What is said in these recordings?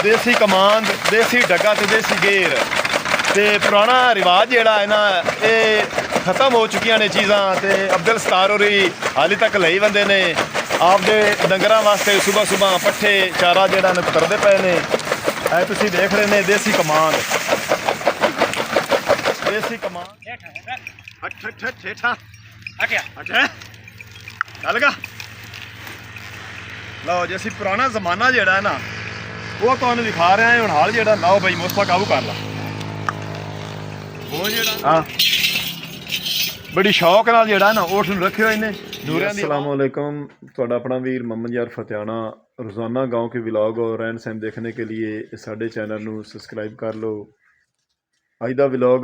देसी कमांद, देसी डग्गा ते देसी गेर ते पुराना रिवाज जिहड़ा है ना ये खत्म हो चुकियां ने चीज़ां। ते अब्दुल सत्तार होरी हाली तक लई बंदे ने आपदे डंगरां वास्ते सुबह सुबह पट्ठे चारा जिहड़ा ने कुतरदे पए ने। ऐ तुसीं देख रहे ने देसी कमांद, देसी कमांद। हट हट हट हेठा हटिया हट चल गा। लो जी असीं पुराना जमाना जिहड़ा है ना वो तुहानूं दिखा रहे हैं। हुण हाल जिहड़ा लाओ बई मुस्तफा काबू कर ला। वो जिहड़ा हाँ बड़ी शौक नाल जिहड़ा ना उठ नूं रखियो इन्हें दूरियां दी। अस्सलाम वालेकुम, तुहाडा अपना वीर मोहम्मद यार फतियाना। रोज़ाना गाँव के व्लॉग और रहन सहन देखने के लिए साडे चैनल नूं सबसक्राइब कर लो। अज दा व्लॉग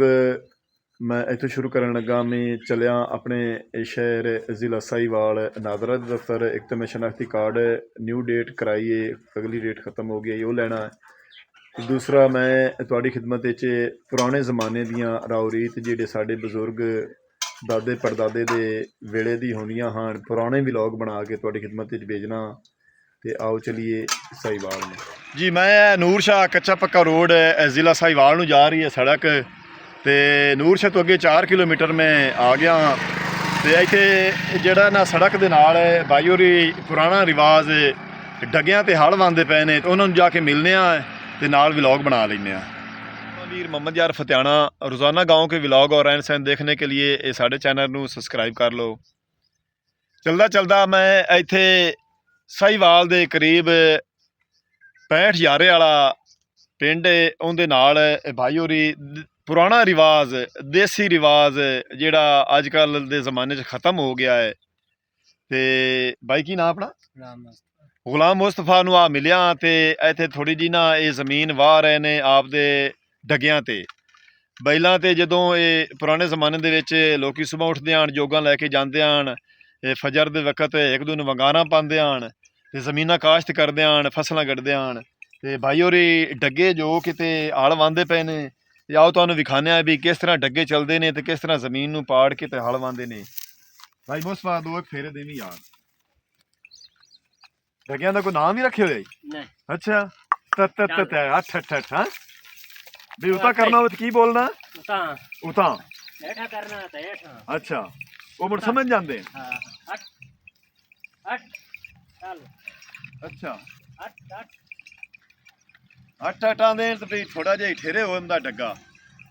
मैं इत्थों शुरू करन लगा। मैं चलिया अपने शहर ज़िला साहिवाल नादरा दफ्तर। एक तो मैं शनाख्ती कार्ड न्यू डेट कराई है, अगली डेट ख़त्म हो गई, वो लैना है। दूसरा मैं तुहाडी खिदमत च पुराने ज़माने दियां राव रीत जेह्ड़े साडे बजुर्ग दादे परदादे दे वेले दी होंदियां हन, पुराने व्लॉग बना के तुहाडी खिदमत च भेजना। तो आओ चलिए साहिवाल में जी। मैं नूर शाह कच्चा पक्का रोड ज़िला साहिवाल नूं जा रही है सड़क। तो नूर शाह तो अगे 4 किलोमीटर मैं आ गया हाँ। तो इत्थे जिहड़ा ना सड़क दे नाल बाई होरी पुराना रिवाज डग्गियां ते हल वांदे पे ने, तो उन्होंने जाके मिलने ते नाल व्लॉग बना लेने। वीर मोहम्मद यार फतियाना। रोज़ाना गाँव के व्लॉग और रहन सहन देखने के लिए साडे चैनल नूं सबसक्राइब कर लो। चलदा चलदा मैं इत्थे साहिवाल दे करीब 65 यारे वाला पिंड उहदे नाल भाई होरी पुराना रिवाज देसी रिवाज जिहड़ा अजकल दे जमाने च खत्म हो गया है। ते भाई की नाम अपना गुलाम मुस्तफा नूं आ मिलिया। ते इत्थे थोड़ी जी ना ये जमीन वाह रहे ने आपदे डग्गियां ते बैलां ते। जदों ये पुराने जमाने दे विच लोकी सुबह उठदे हन, जोगां लैके जांदे हन, फजर दे वक्त एक दूए नूं वंगारां पांदे हन ते जमीनां काश्त करदे हन, फसलां गड्डदे हन। ते भाई होरी डग्गे जो किते हल वांदे पे ने। आओ तुहानूं विखाने भी किस तरह डग्गे चलते हैं तो किस तरह जमीन नूं पाड़ के ते हल वांदे ने। भाई मुस्तफा दो एक फेरे देवी यार। डग्गियां दा कोई नाम भी रखे हुए? अच्छा अठ अठ अठ हाँ भी उता करना हो तो की बोलना उता करना। अच्छा वो मुड़ समझ जाते हैं। अच्छा अठ अठ आंदे तो भी थोड़ा जिहा ठेरे हो जांदा डग्गा।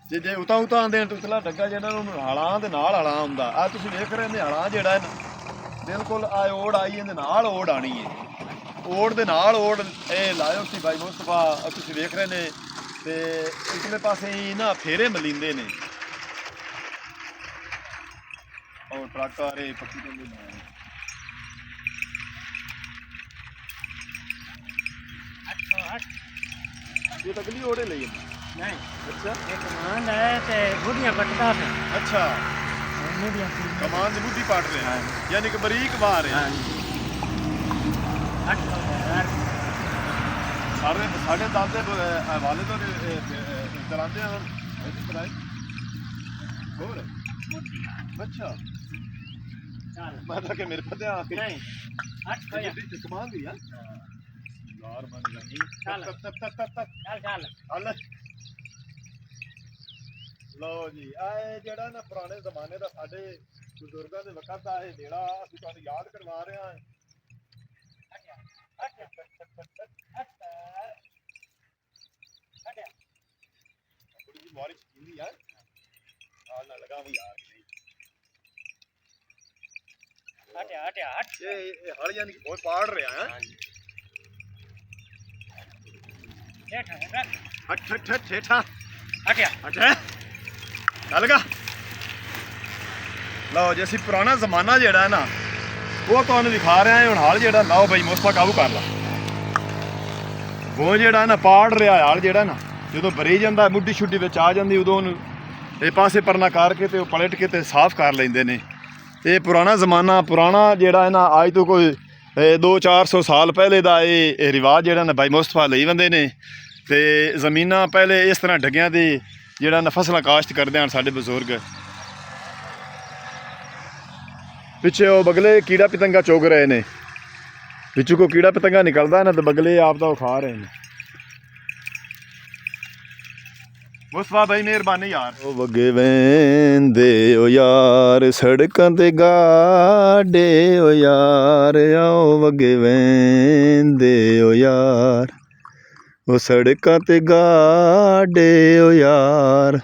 जे जे उता उता आंदे तो उतला डग्गा जिहड़ा हलां दे नाल हलां हुंदा। आ तुसीं देख रहे ने हलां जिहड़ा है ना बिल्कुल आ ओड़ आई इहदे नाल ओड़ आनी है। ओड़ दे नाल ओड़ ए लायो सी भाई मुस्तफा तुसीं देख रहे ने। ते इतले पासे ही ना फेरे मलींदे ने और ट्रक आ रहे पक्की तो ये तगली ओड़े ले नहीं। अच्छा एक कमान है ते बुढ़ियां पटदा है। अच्छा कमान दी बुढ़ी पाट रहे हैं यानी कि बारीक वार है। सारे साढ़े दादे वाले तो चलाते हैं और अच्छा मतलब कि मेरे पता नहीं कमान दी यार लो जी ए जेड़ा ना पुराने जमाने का साडे बुजुर्गों के वक्त का यह बेड़ा असीं तुहानूं याद करवा रहे हैं। थोड़ी जी बारिश की यार ना लगा भी यार ये हल यानी कि बहुत पाड़ रहा है। हट हट हट हेठा हटिया हट चल गा। लो जी असीं पुराना जमाना जिहड़ा है ना वो तुहानूं दिखा रहे हैं। हुण हाल जिहड़ा लाओ बई मुस्तफा काबू कर ला। वो जिहड़ा ना पाड़ रहा हाल जिहड़ा ना जदों भरी जांदा मुड्ढी छुड्डी विच आ जांदी उदों ये पासे परना करके ते पलट के ते साफ कर लैंदे ने। ये पुराना जमाना पुराना जिहड़ा है ना अज तो कोई 200-400 साल पहले का ये रिवाज जिहड़ा ना भाई मुस्तफा लई बंदे ने। ते जमीनां पहले इस तरह डग्गियां दी जिहड़ा ना फसलां काश्त करदे हन साडे बजुर्ग। पिछे वो बगले कीड़ा पतंगा चुग रहे ने, पिछू को कीड़ा पतंगा निकलता है ना तो बगले आप खा रहे हैं। ਮੁਸਤਫਾ ਭਾਈ ਮਿਹਰਬਾਨੀ ਯਾਰ। ਉਹ ਵਗੇ ਵੈਂਦੇ ਓ ਯਾਰ ਸੜਕਾਂ ਤੇ ਗਾਡੇ ਓ ਯਾਰ ਆਓ ਵਗੇ ਵੈਂਦੇ ਓ ਯਾਰ ਉਹ ਸੜਕਾਂ ਤੇ ਗਾਡੇ ਓ ਯਾਰ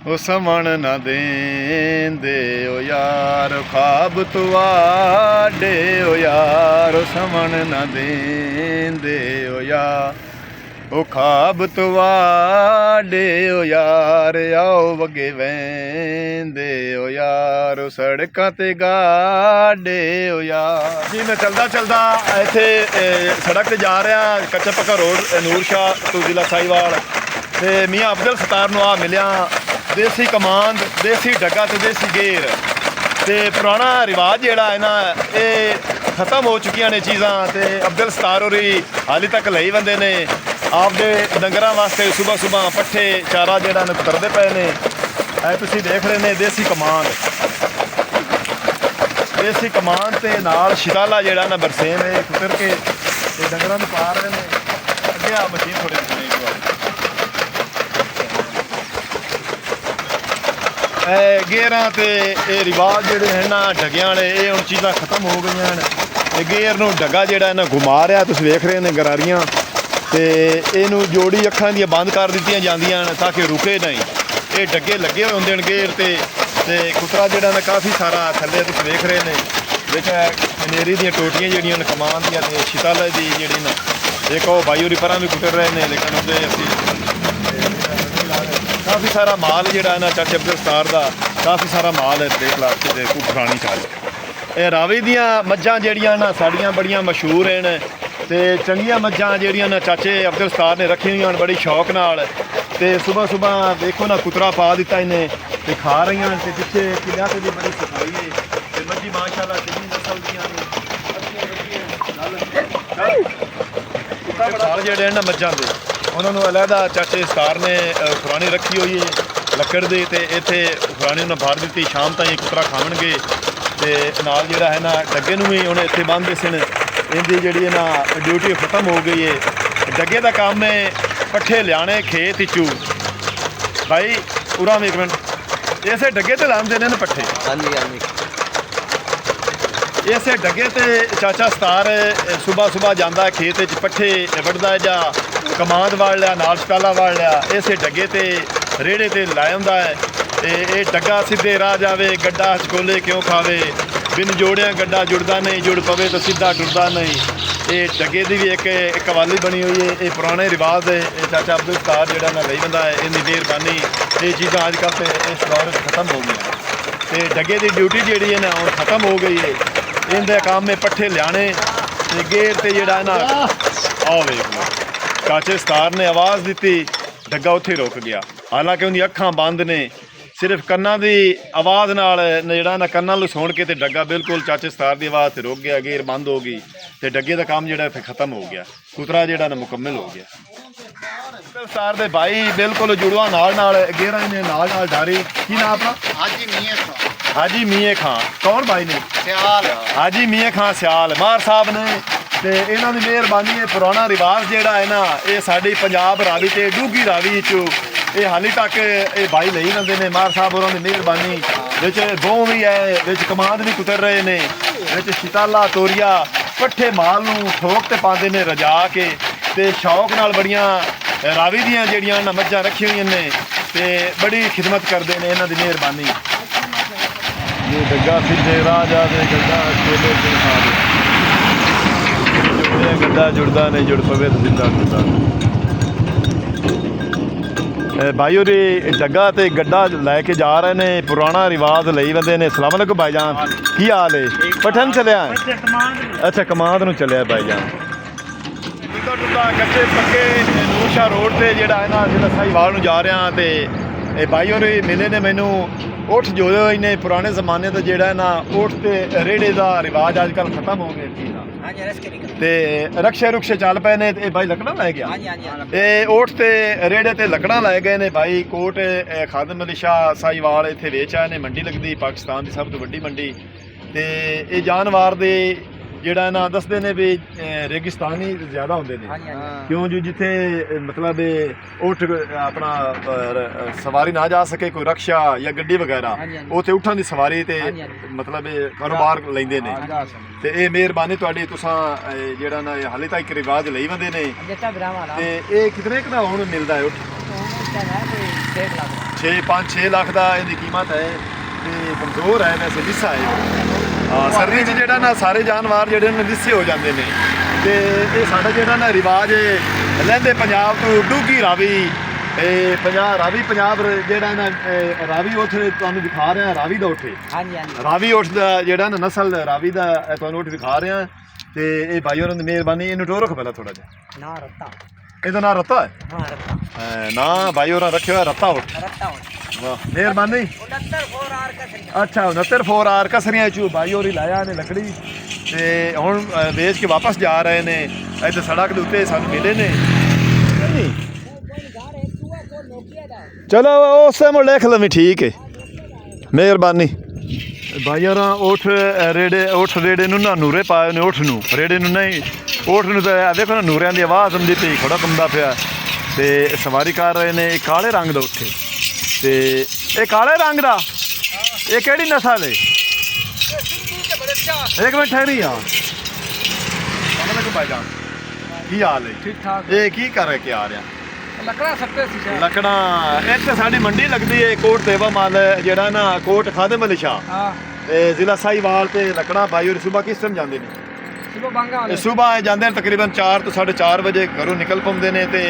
ਉਹ ਸਮਣ ਨਾ ਦੇਂਦੇ ਓ ਯਾਰ ਖਾਬ ਤੁਹਾਡੇ ਓ ਯਾਰ ਉਹ ਸਮਣ ਨਾ ਦੇਂਦੇ ਓ ਯਾਰ ਉਹ ਖਾਬ ਤੁਹਾਡੇ ਓ ਯਾਰ ਆਓ ਵਗੇ ਵੈਂਦੇ ਓ ਯਾਰ ਉਹ ਸੜਕਾਂ ਤੇ ਗਾਡੇ ਓ ਯਾਰ। ਜੀ ਮੈਂ ਚਲਦਾ ਇੱਥੇ ਸੜਕ ਤੇ ਜਾ ਰਿਹਾ, ਕੱਚਾ ਪੱਕਾ ਰੋਡ ਨੂਰ ਸ਼ਾਹ ਤੋਂ ਜ਼ਿਲ੍ਹਾ ਸਾਹੀਵਾਲ, ਤੇ ਮੀਆਂ ਅਬਦੁਲ ਸਤਾਰ ਨੂੰ ਆ ਮਿਲਿਆ। ਦੇਸੀ ਕਮਾਂਦ, ਦੇਸੀ ਡੱਗਾ ਤੇ ਦੇਸੀ ਗੇਰ, ਤੇ ਪੁਰਾਣਾ ਰਿਵਾਜ ਜਿਹੜਾ ਹੈ ਨਾ ਇਹ ਖਤਮ ਹੋ ਚੁੱਕੀਆਂ ਨੇ ਚੀਜ਼ਾਂ, ਤੇ ਅਬਦੁਲ ਸਤਾਰ ਹੋਰੀ ਹਾਲੇ ਤੱਕ ਲਈ ਬੰਦੇ ਨੇ ਆਪਦੇ ਡੰਗਰਾਂ ਵਾਸਤੇ ਸੁਬਾ ਪੱਠੇ ਚਾਰਾ ਜਿਹੜਾ ਨੇ ਕੁਤਰਦੇ ਪਏ ਨੇ। ਇਹ ਤੁਸੀਂ ਦੇਖ ਰਹੇ ਨੇ ਦੇਸੀ ਕਮਾਨ ਤੇ ਨਾਲ ਸ਼ਿਤਾਲਾ ਜਿਹੜਾ ਨਾ ਬਰਸੇਮ ਇਹ ਕੁਤਰ ਕੇ ਤੇ ਡੰਗਰਾਂ ਨੂੰ ਪਾ ਰਹੇ ਨੇ। ਅੱਗੇ ਆ ਮਸ਼ੀਨ ਥੋੜੀ ਜਿਹੀ ਗੇਰਾਂ ਤੇ ਇਹ ਰਿਵਾਜ ਜਿਹੜੇ ਹਨ ਨਾ ਡੱਗਿਆਂ ਵਾਲੇ, ਇਹ ਹੁਣ ਚੀਜ਼ਾਂ ਖਤਮ ਹੋ ਗਈਆਂ ਹਨ। ਇਹ ਗੇਰ ਨੂੰ ਡੱਗਾ ਜਿਹੜਾ ਇਹਨਾਂ ਘੁਮਾ ਰਿਹਾ, ਤੁਸੀਂ ਵੇਖ ਰਹੇ ਨੇ ਗਰਾਰੀਆਂ, ਤੇ ਇਹਨੂੰ ਜੋੜੀ ਅੱਖਾਂ ਦੀਆਂ ਬੰਦ ਕਰ ਦਿੱਤੀਆਂ ਜਾਂਦੀਆਂ ਹਨ ਤਾਂ ਕਿ ਰੁਕੇ ਨਹੀਂ। ਇਹ ਡੱਗੇ ਲੱਗੇ ਹੋਏ ਹੁੰਦੇ ਨੇ ਗੇਰ ਤੇ ਕੁਤਰਾ ਜਿਹੜਾ ਨਾ ਕਾਫੀ ਸਾਰਾ ਥੱਲੇ ਤੁਸੀਂ ਵੇਖ ਰਹੇ ਨੇ ਵਿੱਚ ਹਨੇਰੀ ਦੀਆਂ ਟੋਟੀਆਂ ਜਿਹੜੀਆਂ ਨੇ ਕਮਾਨ ਦੀਆਂ ਤੇ ਸ਼ਿਤਾਲਾ ਦੀ ਜਿਹੜੀ ਨਾ ਇੱਕ ਉਹ ਬਾਈ ਹੋਰੀ ਪਰਾਂ ਵੀ ਕੁਤਰ ਰਹੇ ਨੇ, ਲੇਕਿਨ ਉਹਦੇ ਅਸੀਂ ਕਾਫੀ ਸਾਰਾ ਮਾਲ ਜਿਹੜਾ ਨਾ ਚਾਚੇ ਅਬਦੁਲ ਸਤਾਰ ਦਾ ਕਾਫੀ ਸਾਰਾ ਮਾਲ ਹੈ। ਦੇਖ ਲਾ ਤੇ ਪੁਰਾਣੀ ਚਾਲ ਇਹ ਰਾਵੀ ਦੀਆਂ ਮੱਝਾਂ ਜਿਹੜੀਆਂ ਨਾ ਸਾਡੀਆਂ ਬੜੀਆਂ ਮਸ਼ਹੂਰ ਹਨ, ਤੇ ਚੰਗੀਆਂ ਮੱਝਾਂ ਜਿਹੜੀਆਂ ਨਾ ਚਾਚੇ ਅਬਦੁਲ ਸਤਾਰ ਨੇ ਰੱਖੀਆਂ ਹੋਈਆਂ ਹਨ ਬੜੀ ਸ਼ੌਕ ਨਾਲ। ਤੇ ਸੁਬਾ ਦੇਖੋ ਨਾ ਕੁਤਰਾ ਪਾ ਦਿੱਤਾ ਇਹਨੇ ਤੇ ਖਾ ਰਹੀਆਂ ਹਨ, ਤੇ ਪਿੱਛੇ ਕਿਲਿਆਂ ਤੇ ਵੀ ਬੜੀ ਸਫਾਈ ਹੈ, ਤੇ ਮੱਝੀ ਮਾਸ਼ਾਅੱਲਾ ਚੰਗੀ ਨਸਲ ਦੀਆਂ ਨੇ। ਸਾਲ ਜਿਹੜੇ ਨਾ ਮੱਝਾਂ ਦੇ ਉਹਨਾਂ ਨੂੰ ਅਲੱਗਾ ਚਾਚੇ ਸਤਾਰ ਨੇ ਖੁਰਾਨੀ ਰੱਖੀ ਹੋਈ ਹੈ ਲੱਕੜ ਦੀ, ਤੇ ਇੱਥੇ ਖੁਰਾਨੀ ਉਹਨਾਂ ਭਰ ਦਿੱਤੀ, ਸ਼ਾਮ ਤਾਈਂ ਕੁਤਰਾ ਖਾਣਗੇ। ਤੇ ਨਾਲ ਜਿਹੜਾ ਹੈ ਨਾ ਡੱਗੇ ਨੂੰ ਵੀ ਉਹਨੇ ਇੱਥੇ ਬੰਨ੍ਹਦੇ ਸਨ। ਇਹਦੀ ਜਿਹੜੀ ਨਾ ਡਿਊਟੀ ਖਤਮ ਹੋ ਗਈ ਹੈ। ਡੱਗੇ ਦਾ ਕੰਮ ਹੈ ਪੱਠੇ ਲਿਆਣੇ ਖੇਤ ਵਿੱਚੋਂ। ਭਾਈ ਉਰਾਂ ਇੱਕ ਮਿੰਟ, ਇਸੇ ਡੱਗੇ ਤੇ ਲਾਉਂਦੇ ਨੇ ਨਾ ਪੱਠੇ? ਹਾਂਜੀ। ਇਸੇ ਡੱਗੇ ਤੇ ਚਾਚਾ ਸਤਾਰ ਸੁਬਾ ਜਾਂਦਾ ਖੇਤ ਵਿੱਚ ਪੱਠੇ ਵੱਢਦਾ ਜਾਂ ਕਮਾਂਦ ਵਾੜ ਲਿਆ, ਨਾਲ ਸ਼ਕਾਲਾ ਵਾੜ ਲਿਆ, ਇਸੇ ਡੱਗੇ ਤੇ ਰੇੜੇ ਤੇ ਲਾਇਆ ਹੁੰਦਾ ਹੈ। ਤੇ ਇਹ ਡੱਗਾ ਸਿੱਧੇ ਰਾਹ ਜਾਵੇ, ਗੱਡਾ ਹਚਕੋਲੇ ਕਿਉਂ ਖਾਵੇ, ਬਿਨ ਜੋੜਿਆਂ ਗੱਡਾ ਜੁੜਦਾ ਨਹੀਂ, ਜੁੜ ਪਵੇ ਤਾਂ ਸਿੱਧਾ ਟੁੱਟਦਾ ਨਹੀਂ। ਇਹ ਡੱਗੇ ਦੀ ਵੀ ਇੱਕ ਕਵਾਲੀ ਬਣੀ ਹੋਈ ਹੈ। ਇਹ ਪੁਰਾਣੇ ਰਿਵਾਜ਼ ਹੈ। ਇਹ ਚਾਚਾ ਅਬਦੁਲ ਸਤਾਰ ਜਿਹੜਾ ਨਾ ਲਈ ਬੰਦਾ ਹੈ, ਇਹਦੀ ਮਿਹਰਬਾਨੀ ਇਹ ਚੀਜ਼ਾਂ ਅੱਜ ਕੱਲ੍ਹ ਤੇ ਇਸ ਦੌਰ ਵਿੱਚ ਖਤਮ ਹੋ ਗਈਆਂ, ਤੇ ਡੱਗੇ ਦੀ ਡਿਊਟੀ ਜਿਹੜੀ ਹੈ ਨਾ ਹੁਣ ਖਤਮ ਹੋ ਗਈ ਹੈ। ਇਹਦਾ ਕੰਮ ਹੈ ਪੱਠੇ ਲਿਆਣੇ ਤੇ ਗੇਰ ਤੇ ਜਿਹੜਾ ਨਾ ਆਓ ਵੇਖ ਲਓ ਚਾਚੇ ਸਤਾਰ ਨੇ ਆਵਾਜ਼ ਦਿੱਤੀ, ਡੱਗਾ ਉੱਥੇ ਰੁਕ ਗਿਆ। ਹਾਲਾਂਕਿ ਉਹਦੀ ਅੱਖਾਂ ਬੰਦ ਨੇ, ਸਿਰਫ ਕੰਨਾਂ ਦੀ ਆਵਾਜ਼ ਨਾਲ ਜਿਹੜਾ ਨਾ ਕੰਨਾਂ ਨੂੰ ਸੁਣ ਕੇ ਤੇ ਡੱਗਾ ਬਿਲਕੁਲ ਚਾਚੇ ਸਤਾਰ ਦੀ ਆਵਾਜ਼ ਤੇ ਰੁਕ ਗਿਆ, ਗੇਰ ਬੰਦ ਹੋ ਗਈ ਤੇ ਡੱਗੇ ਦਾ ਕੰਮ ਜਿਹੜਾ ਇੱਥੇ ਖਤਮ ਹੋ ਗਿਆ, ਕੁਤਰਾ ਜਿਹੜਾ ਨਾ ਮੁਕੰਮਲ ਹੋ ਗਿਆ। ਸਤਾਰ ਦੇ ਭਾਈ ਬਿਲਕੁਲ ਜੁੜਵਾ ਨਾਲ ਗੇਰਾਂ ਨੇ ਨਾਲ ਡਾਰੀ। ਕੀ ਨਾਮ ਆਪਣਾ? ਹਾਜੀ ਮੀਆਂ ਖਾਂ। ਕੌਣ ਭਾਈ ਨੇ? ਸਿਆਲ। ਹਾਜੀ ਮੀਆਂ ਖਾਂ ਸਿਆਲ ਮਾਰ ਸਾਹਿਬ ਨੇ, ਤੇ ਇਹਨਾਂ ਦੀ ਮਿਹਰਬਾਨੀ ਹੈ। ਪੁਰਾਣਾ ਰਿਵਾਜ ਜਿਹੜਾ ਹੈ ਨਾ ਇਹ ਸਾਡੀ ਪੰਜਾਬ ਰਾਵੀ ਤੇ ਡੂੰਘੀ ਰਾਵੀ ਵਿੱਚੋਂ ਇਹ ਹਾਲੇ ਤੱਕ ਇਹ ਭਾਈ ਲਈ ਜਾਂਦੇ ਨੇ। ਮਾਰ ਸਾਹਿਬ ਹੋਰਾਂ ਦੀ ਮਿਹਰਬਾਨੀ ਵਿੱਚ ਗੋਹ ਵੀ ਹੈ, ਵਿੱਚ ਕਮਾਂਦ ਵੀ ਕੁਤਰ ਰਹੇ ਨੇ, ਵਿੱਚ ਸ਼ਿਤਾਲਾ ਤੋਰੀਆ ਪੱਠੇ ਮਾਲ ਨੂੰ ਠੋਕ ਤੇ ਪਾਉਂਦੇ ਨੇ ਰਜਾ ਕੇ, ਤੇ ਸ਼ੌਕ ਨਾਲ ਬੜੀਆਂ ਰਾਵੀ ਦੀਆਂ ਜਿਹੜੀਆਂ ਨਾ ਮੱਝਾਂ ਰੱਖੀਆਂ ਹੋਈਆਂ ਨੇ, ਤੇ ਬੜੀ ਖਿਦਮਤ ਕਰਦੇ ਨੇ। ਇਹਨਾਂ ਦੀ ਮਿਹਰਬਾਨੀ। ਇਹ ਡੱਗਾ ਸਿੱਧੇ ਰਾਹ ਜਾਵੇ, ਗੱਡਾ ਕੋਲੇ ਤੇ ਖਾਵੇ, ਜੁੜਿਆ ਗੱਡਾ ਜੁੜਦਾ ਨਹੀਂ, ਜੁੜ ਪਵੇ ਤਾਂ ਸਿੱਧਾ ਟੁੱਟਦਾ। ਭਾਈ ਉਹਦੇ ਡੱਗਾ ਤੇ ਗੱਡਾ ਲੈ ਕੇ ਜਾ ਰਹੇ ਨੇ, ਪੁਰਾਣਾ ਰਿਵਾਜ ਲਈ ਬੰਦੇ ਨੇ। ਸਲਾਮ ਅਲੈਕੁਮ ਭਾਈਜਾਨ, ਕੀ ਹਾਲ ਹੈ? ਪਠਨ ਚੱਲਿਆ? ਅੱਛਾ ਕਮਾਂਦ ਨੂੰ ਚੱਲਿਆ ਭਾਈਜਾਨ। ਟੁੱਟਾ ਕੱਚੇ ਪੱਕੇ ਨੂਰ ਸ਼ਾਹ ਰੋਡ ਤੇ ਜਿਹੜਾ ਹੈ ਨਾ ਜਿਹੜਾ ਸਾਹੀਵਾਲ ਨੂੰ ਜਾ ਰਿਹਾ, ਤੇ ਇਹ ਭਾਈ ਹੋਰੀ ਮਿਲੇ ਨੇ ਮੈਨੂੰ। ਉੱਠ ਜੋ ਇਹਨੇ ਪੁਰਾਣੇ ਜ਼ਮਾਨੇ ਦਾ ਜਿਹੜਾ ਨਾ ਉੱਠ ਤੇ ਰੇੜੇ ਦਾ ਰਿਵਾਜ ਅੱਜ ਕੱਲ੍ਹ ਖਤਮ ਹੋ ਗਿਆ ਤੇ ਰਕਸ਼ੇ ਚੱਲ ਪਏ ਨੇ। ਇਹ ਭਾਈ ਲੱਕੜਾਂ ਲੈ ਗਿਆ, ਇਹ ਉੱਠ ਤੇ ਰੇੜੇ ਤੇ ਲੱਕੜਾਂ ਲੈ ਗਏ ਨੇ ਭਾਈ। ਕੋਟ ਖਾਦਮ ਅਲੀ ਸ਼ਾਹ ਸਾਹੀਵਾਲ ਇੱਥੇ ਵੇਚ ਆਏ ਨੇ। ਮੰਡੀ ਲੱਗਦੀ ਪਾਕਿਸਤਾਨ ਦੀ ਸਭ ਤੋਂ ਵੱਡੀ ਮੰਡੀ, ਤੇ ਇਹ ਜਾਨਵਰ ਦੇ ਜਿਹੜਾ ਨਾ ਦੱਸਦੇ ਨੇ ਵੀ ਰੇਗਿਸਤਾਨੀ ਜ਼ਿਆਦਾ ਹੁੰਦੇ ਨੇ ਕਿਉਂ ਜੀ ਜਿੱਥੇ ਮਤਲਬ ਊਠ ਆਪਣਾ ਸਵਾਰੀ ਨਾ ਜਾ ਸਕੇ ਕੋਈ ਰਕਸ਼ਾ ਜਾਂ ਗੱਡੀ ਵਗੈਰਾ ਉੱਥੇ ਊਠਾਂ ਦੀ ਸਵਾਰੀ ਤੇ ਮਤਲਬ ਕਾਰੋਬਾਰ ਲੈਂਦੇ ਨੇ ਤੇ ਇਹ ਮਿਹਰਬਾਨੀ ਤੁਹਾਡੀ ਤੁਸੀਂ ਜਿਹੜਾ ਨਾ ਹਾਲੇ ਤੱਕ ਰਿਵਾਜ ਲਈ ਵੰਦੇ ਨੇ ਤੇ ਇਹ ਕਿਤਨੇ ਕੁ ਦਾ ਹੁਣ ਮਿਲਦਾ ਹੈ ਊਠ 5-6 ਲੱਖ ਦਾ ਇਹਦੀ ਕੀਮਤ ਹੈ ਤੇ ਕਮਜ਼ੋਰ ਹੈ ਵੈਸੇ ਲਿੱਸਾ ਹੈ ਹਾਂ ਸਰਦੀ 'ਚ ਜਿਹੜਾ ਨਾ ਸਾਰੇ ਜਾਨਵਰ ਜਿਹੜੇ ਨੇ ਲਿੱਸੇ ਹੋ ਜਾਂਦੇ ਨੇ ਤੇ ਇਹ ਸਾਡਾ ਜਿਹੜਾ ਨਾ ਰਿਵਾਜ ਲਹਿੰਦੇ ਪੰਜਾਬ ਤੋਂ ਡੂਗੀ ਰਾਵੀ ਇਹ ਪੰਜਾਬ ਜਿਹੜਾ ਨਾ ਰਾਵੀ ਉੱਥੇ ਤੁਹਾਨੂੰ ਦਿਖਾ ਰਿਹਾ ਰਾਵੀ ਦਾ ਉੱਥੇ ਰਾਵੀ ਉੱਠ ਦਾ ਜਿਹੜਾ ਨਾ ਨਸਲ ਰਾਵੀ ਦਾ ਤੁਹਾਨੂੰ ਉੱਠ ਦਿਖਾ ਰਿਹਾ ਤੇ ਇਹ ਭਾਈ ਹੋਰਾਂ ਦੀ ਮਿਹਰਬਾਨੀ ਇਹਨੂੰ ਟੋਰੋ ਪਹਿਲਾਂ ਥੋੜਾ ਜਿਹਾ ਇਹਦਾ ਨਾਂ ਰੱਤਾ ਹੈ ਨਾ ਭਾਈ ਹੋਰਾਂ ਰੱਖਿਆ ਹੋਇਆ ਰੱਤਾ ਉੱਠ ਵਾਹ ਮਿਹਰਬਾਨੀ 69 4 ਆਰ ਕਸਰੀਆਂ ਚੋਂ ਭਾਈ ਹੋਰੀ ਲਾਇਆ ਨੇ ਲੱਕੜੀ ਤੇ ਹੁਣ ਵੇਚ ਕੇ ਵਾਪਸ ਜਾ ਰਹੇ ਨੇ ਇੱਥੇ ਸੜਕ ਦੇ ਉੱਤੇ ਸਾਨੂੰ ਮਿਲੇ ਨੇ ਚਲੋ ਉਸੇ ਨੂੰ ਲਿਖ ਲਵੀਂ ਠੀਕ ਹੈ ਮਿਹਰਬਾਨੀ ਭਾਈ ਹੋਰਾਂ ਊਠ ਰੇੜੇ ਨੂੰ ਨਾ ਨੂਰੇ ਪਾਏ ਨੇ ਊਠ ਨੂੰ ਰੇੜੇ ਨੂੰ ਨਹੀਂ ਊਠ ਨੂੰ ਤਾਂ ਦੇਖੋ ਨਾ ਨੂਰਿਆਂ ਦੀ ਆਵਾਜ਼ ਹੁੰਦੀ ਪਈ ਖੜਾ ਕੰਦਾ ਪਿਆ ਤੇ ਸਵਾਰੀ ਕਰ ਰਹੇ ਨੇ ਇਹ ਕਾਲੇ ਰੰਗ ਦਾ ਉੱਥੇ ਤੇ ਇਹ ਕਾਲੇ ਰੰਗ ਦਾ ਇਹ ਕਿਹੜੀ ਨਸਲ ਹੈ ਇੱਕ ਮਿੰਟ ਠਹਿਰੀ ਆ ਭਾਈ ਜਾਨ ਕੀ ਹਾਲ ਹੈ ਠੀਕ ਠਾਕ ਇਹ ਕੀ ਕਰ ਕੇ ਆ ਰਿਹਾ ਲੱਕੜਾਂ ਸੱਤੇ ਸੀ ਲੱਕੜਾਂ ਇੱਥੇ ਸਾਡੀ ਮੰਡੀ ਲੱਗਦੀ ਹੈ ਕੋਟ ਦੇਵਾ ਮਾਲ ਜਿਹੜਾ ਨਾ ਕੋਟ ਖਾਦਮ ਅਲੀ ਸ਼ਾਹ ਹਾਂ ਤੇ ਜ਼ਿਲ੍ਹਾ ਸਾਹੀਵਾਲ ਤੇ ਲੱਕੜਾਂ ਭਾਈ ਔਰ ਸਵੇਰ ਕਿਸ ਟਾਈਮ ਜਾਂਦੇ ਨੇ ਸੁਬਹ ਬਾਂਗਾ ਵਾਲੇ ਸਵੇਰ ਜਾਂਦੇ ਨੇ ਤਕਰੀਬਨ 4 ਤੋਂ 4:30 ਵਜੇ ਘਰੋਂ ਨਿਕਲ ਪਾਉਂਦੇ ਨੇ ਤੇ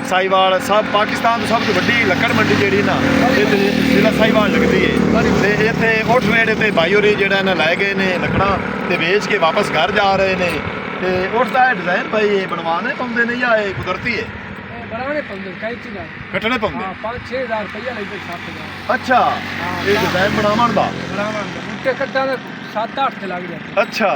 ਸਾਹੀਵਾਲ ਸਭ ਪਾਕਿਸਤਾਨ ਤੋਂ ਸਭ ਤੋਂ ਵੱਡੀ ਲੱਕੜ ਮੰਡੀ ਜਿਹੜੀ ਨਾ ਇਹ ਜ਼ਿਲ੍ਹਾ ਸਾਹੀਵਾਲ ਲੱਗਦੀ ਹੈ ਤੇ ਇੱਥੇ ਉੱਠ ਰੇੜੇ ਤੇ ਭਾਈ ਹੋਰੀ ਜਿਹੜਾ ਨਾ ਲੈ ਗਏ ਨੇ ਲੱਕੜਾਂ ਤੇ ਵੇਚ ਕੇ ਵਾਪਸ ਘਰ ਜਾ ਰਹੇ ਨੇ ਤੇ ਉੱਠ ਦਾ ਡਿਜ਼ਾਈਨ ਭਾਈ ਇਹ ਬਣਵਾਣੇ ਪਾਉਂਦੇ ਨੇ ਜਾਂ ਇਹ ਕੁਦਰਤੀ ਹੈ ਬਣਾਉਣੇ ਪੈਂਦੇ ਕਈ ਚੀਜ਼ਾਂ ਕੱਟਣੇ ਪਾਉਂਦੇ ਹਾਂ 5-6000 ਰੁਪਇਆ ਲੈਂਦੇ 7,000 ਅੱਛਾ ਇਹ ਡਿਜ਼ਾਈਨ ਬਣਾਉਣ ਦਾ ਬਣਾਉਣ ਦਾ ਉੱਤੇ ਕੱਟਾਂ ਦੇ 7-8 ਤੇ ਲੱਗ ਜਾਂਦੇ ਅੱਛਾ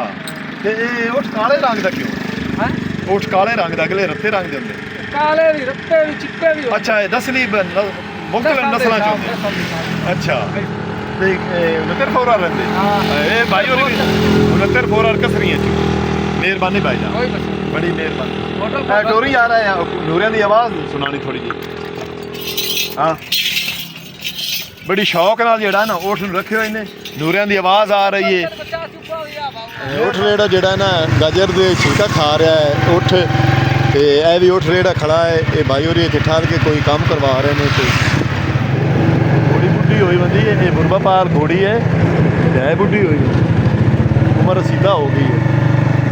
ਤੇ ਇਹ ਉੱਠ ਕਾਲੇ ਰੰਗ ਦਾ ਕਿਉਂ ਹੈ ਉੱਠ ਕਾਲੇ ਰੰਗ ਦਾ ਅਗਲੇ ਰੱਤੇ ਰੰਗ ਦੇ ਹੁੰਦੇ ਕਾਲੇ ਵੀ ਰੱਤੇ ਵੀ ਚਿੱਟੇ ਵੀ ਅੱਛਾ ਇਹ ਦਸਲੀ ਮੁਖਤਲਿਫ ਨਸਲਾਂ ਚ ਹੁੰਦੇ ਅੱਛਾ ਤੇ 69 ਫੋਰਾ ਰਹਿੰਦੇ ਇਹ ਭਾਈ ਹੋਰੀ 69 ਫੋਰਾ ਕਸਰੀਆਂ ਚ ਮਿਹਰਬਾਨੀ ਭਾਈ ਜਾਨ ਕੋਈ ਬਸ ਬੜੀ ਮਿਹਰਬਾਨੀ ਮੋਟਰ ਟੋਰੀ ਆ ਰਿਹਾ ਹੈ ਨੂਰਿਆਂ ਦੀ ਆਵਾਜ਼ ਸੁਣਾਣੀ ਥੋੜੀ ਜਿਹੀ ਹਾਂ ਬੜੀ ਸ਼ੌਕ ਨਾਲ ਜਿਹੜਾ ਨਾ ਊਠ ਨੂੰ ਰੱਖਿਓ ਇਹਨੇ ਨੂਰਿਆਂ ਦੀ ਆਵਾਜ਼ ਆ ਰਹੀ ਹੈ ਊਠ ਰੇੜਾ ਜਿਹੜਾ ਨਾ ਗਾਜਰ ਦੇ ਛਿਲਕਾ ਖਾ ਰਿਹਾ ਹੈ ਊਠ ਤੇ ਇਹ ਵੀ ਊਠ ਰੇੜਾ ਖੜਾ ਹੈ ਇਹ ਭਾਈ ਹੋਰੀ ਇੱਥੇ ਠਾਲ ਕੇ ਕੋਈ ਕੰਮ ਕਰਵਾ ਰਹੇ ਨੇ ਤੇ ਥੋੜੀ ਬੁੱਢੀ ਹੋਈ ਬੰਦੀ ਹੈ ਇਹ ਬੁਰਬਾ ਪਾਰ ਘੋੜੀ ਹੈ ਇਹ ਬੁੱਢੀ ਹੋਈ ਉਮਰ ਸਿੱਧਾ ਹੋ ਗਈ ਹੈ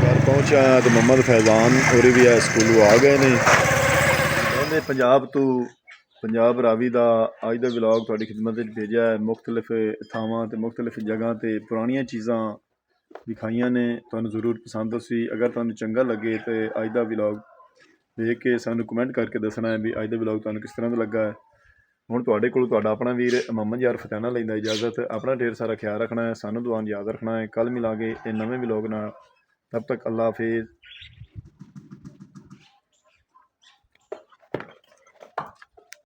ਘਰ ਪਹੁੰਚਿਆ ਤੇ ਮੁਹੰਮਦ ਫੈਜ਼ਾਨ ਹੋਰੀ ਵੀ ਆ ਸਕੂਲੋਂ ਆ ਗਏ ਨੇ ਕਹਿੰਦੇ ਪੰਜਾਬ ਰਾਵੀ ਦਾ ਅੱਜ ਦਾ ਵਲੌਗ ਤੁਹਾਡੀ ਖਿਦਮਤ ਵਿੱਚ ਭੇਜਿਆ ਹੈ ਮੁਖਤਲਿਫ ਥਾਵਾਂ ਤੇ ਮੁਖਤਲਿਫ ਜਗ੍ਹਾ ਤੇ ਪੁਰਾਣੀਆਂ ਚੀਜ਼ਾਂ ਦਿਖਾਈਆਂ ਨੇ ਤੁਹਾਨੂੰ ਜ਼ਰੂਰ ਪਸੰਦ ਹੋਸੀ ਅਗਰ ਤੁਹਾਨੂੰ ਚੰਗਾ ਲੱਗੇ ਤੇ ਅੱਜ ਦਾ ਵਲੌਗ ਦੇਖ ਕੇ ਸਾਨੂੰ ਕਮੈਂਟ ਕਰਕੇ ਦੱਸਣਾ ਹੈ ਵੀ ਅੱਜ ਦਾ ਵਲੌਗ ਤੁਹਾਨੂੰ ਕਿਸ ਤਰ੍ਹਾਂ ਦਾ ਲੱਗਾ ਹੈ ਹੁਣ ਤੁਹਾਡੇ ਕੋਲ ਤੁਹਾਡਾ ਆਪਣਾ ਵੀਰ ਮੁਹੰਮਦ ਯਾਰ ਫਤਿਆਨਾ ਲੈਂਦਾ ਇਜਾਜ਼ਤ ਆਪਣਾ ਢੇਰ ਸਾਰਾ ਖਿਆਲ ਰੱਖਣਾ ਹੈ ਸਾਨੂੰ ਦੁਆਨ ਯਾਦ ਰੱਖਣਾ ਹੈ ਕੱਲ੍ਹ ਮਿਲਾਂਗੇ ਇਹ ਨਵੇਂ ਵਲੌਗ ਨਾਲ ਤਬ ਤੱਕ ਅੱਲਾ ਹਾਫਿਜ਼